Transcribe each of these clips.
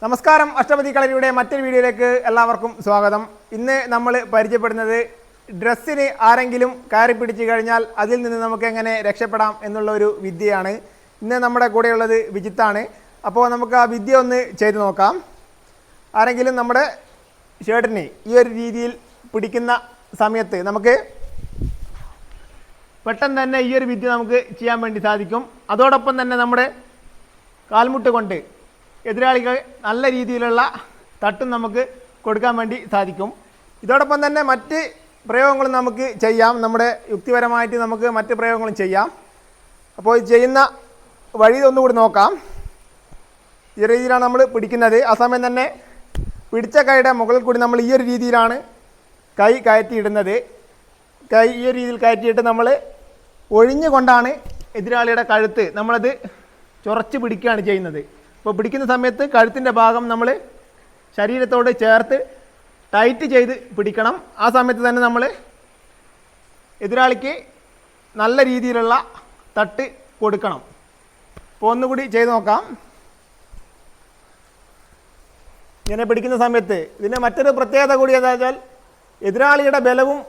നമസ്കാരം, അഷ്ടപതി കളരിയുടെ മറ്റൊരു വീഡിയോയിലേക്ക് എല്ലാവർക്കും സ്വാഗതം. ഇന്ന് നമ്മൾ പരിചയപ്പെടുന്നത് ഡ്രസ്സിന് ആരെങ്കിലും കയറി പിടിച്ചു കഴിഞ്ഞാൽ അതിൽ നിന്ന് നമുക്ക് എങ്ങനെ രക്ഷപ്പെടാം എന്നുള്ള ഒരു വിദ്യയാണ്. ഇന്ന് നമ്മുടെ കൂടെയുള്ളത് വിജിത്താണ്. അപ്പോൾ നമുക്ക് ആ വിദ്യ ഒന്ന് ചെയ്തു നോക്കാം. ആരെങ്കിലും നമ്മുടെ ഷർട്ടിന് ഈ ഒരു രീതിയിൽ പിടിക്കുന്ന സമയത്ത് നമുക്ക് പെട്ടെന്ന് തന്നെ ഈ ഒരു വിദ്യ നമുക്ക് ചെയ്യാൻ വേണ്ടി സാധിക്കും. അതോടൊപ്പം തന്നെ നമ്മുടെ കാൽമുട്ട് കൊണ്ട് എതിരാളികൾ നല്ല രീതിയിലുള്ള തട്ടും നമുക്ക് കൊടുക്കാൻ വേണ്ടി സാധിക്കും. ഇതോടൊപ്പം തന്നെ മറ്റ് പ്രയോഗങ്ങളും നമുക്ക് ചെയ്യാം. നമ്മുടെ യുക്തിപരമായിട്ട് നമുക്ക് മറ്റ് പ്രയോഗങ്ങളും ചെയ്യാം. അപ്പോൾ ചെയ്യുന്ന വഴി ഒന്നുകൂടി നോക്കാം. ഈ രീതിയിലാണ് നമ്മൾ പിടിക്കുന്നത്. ആ സമയം തന്നെ പിടിച്ച കൈയുടെ മുകളിൽ കൂടി നമ്മൾ ഈ ഒരു രീതിയിലാണ് കൈ കയറ്റിയിടുന്നത്. കൈ ഈ ഒരു രീതിയിൽ കയറ്റിയിട്ട് നമ്മൾ ഒഴിഞ്ഞുകൊണ്ടാണ് എതിരാളിയുടെ കഴുത്ത് നമ്മളത് ചുറച്ച് പിടിക്കുകയാണ് ചെയ്യുന്നത്. അപ്പോൾ പിടിക്കുന്ന സമയത്ത് കഴുത്തിൻ്റെ ഭാഗം നമ്മൾ ശരീരത്തോട് ചേർത്ത് ടൈറ്റ് ചെയ്ത് പിടിക്കണം. ആ സമയത്ത് തന്നെ നമ്മൾ എതിരാളിക്ക് നല്ല രീതിയിലുള്ള തട്ട് കൊടുക്കണം. അപ്പോൾ ഒന്നുകൂടി ചെയ്ത് നോക്കാം. ഇങ്ങനെ പിടിക്കുന്ന സമയത്ത് ഇതിൻ്റെ മറ്റൊരു പ്രത്യേകത കൂടി എന്താ വെച്ചാൽ എതിരാളിയുടെ ബലവും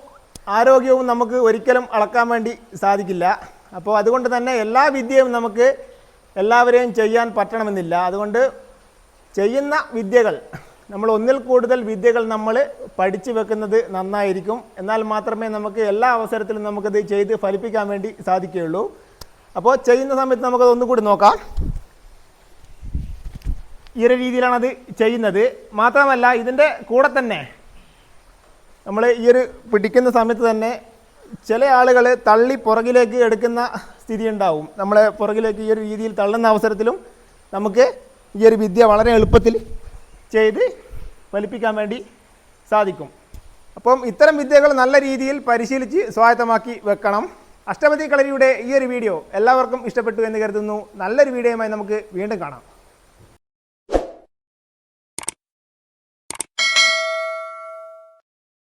ആരോഗ്യവും നമുക്ക് ഒരിക്കലും അളക്കാൻ വേണ്ടി സാധിക്കില്ല. അപ്പോൾ അതുകൊണ്ട് തന്നെ എല്ലാ വിദ്യയും നമുക്ക് എല്ലാവരെയും ചെയ്യാൻ പറ്റണമെന്നില്ല. അതുകൊണ്ട് ചെയ്യുന്ന വിദ്യകൾ നമ്മൾ ഒന്നിൽ കൂടുതൽ വിദ്യകൾ നമ്മൾ പഠിച്ചു വെക്കുന്നത് നന്നായിരിക്കും. എന്നാൽ മാത്രമേ നമുക്ക് എല്ലാ അവസരത്തിലും നമുക്കത് ചെയ്ത് ഫലിപ്പിക്കാൻ വേണ്ടി സാധിക്കുകയുള്ളൂ. അപ്പോൾ ചെയ്യുന്ന സമയത്ത് നമുക്കത് ഒന്നുകൂടി നോക്കാം. ഈ ഒരു രീതിയിലാണ് അത് ചെയ്യുന്നത്. മാത്രമല്ല ഇതിൻ്റെ കൂടെ തന്നെ നമ്മൾ ഈ ഒരു പിടിക്കുന്ന സമയത്ത് തന്നെ ചില ആളുകൾ തള്ളി പുറകിലേക്ക് എടുക്കുന്ന സ്ഥിതി ഉണ്ടാവും. നമ്മളെ പുറകിലേക്ക് ഈ ഒരു രീതിയിൽ തള്ളുന്ന അവസരത്തിലും നമുക്ക് ഈ ഒരു വിദ്യ വളരെ എളുപ്പത്തിൽ ചെയ്ത് ഫലിപ്പിക്കാൻ വേണ്ടി സാധിക്കും. അപ്പം ഇത്തരം വിദ്യകൾ നല്ല രീതിയിൽ പരിശീലിച്ച് സ്വായത്തമാക്കി വെക്കണം. അഷ്ടപതി കളരിയുടെ ഈ ഒരു വീഡിയോ എല്ലാവർക്കും ഇഷ്ടപ്പെട്ടു എന്ന് കരുതുന്നു. നല്ലൊരു വീഡിയോയുമായി നമുക്ക് വീണ്ടും കാണാം.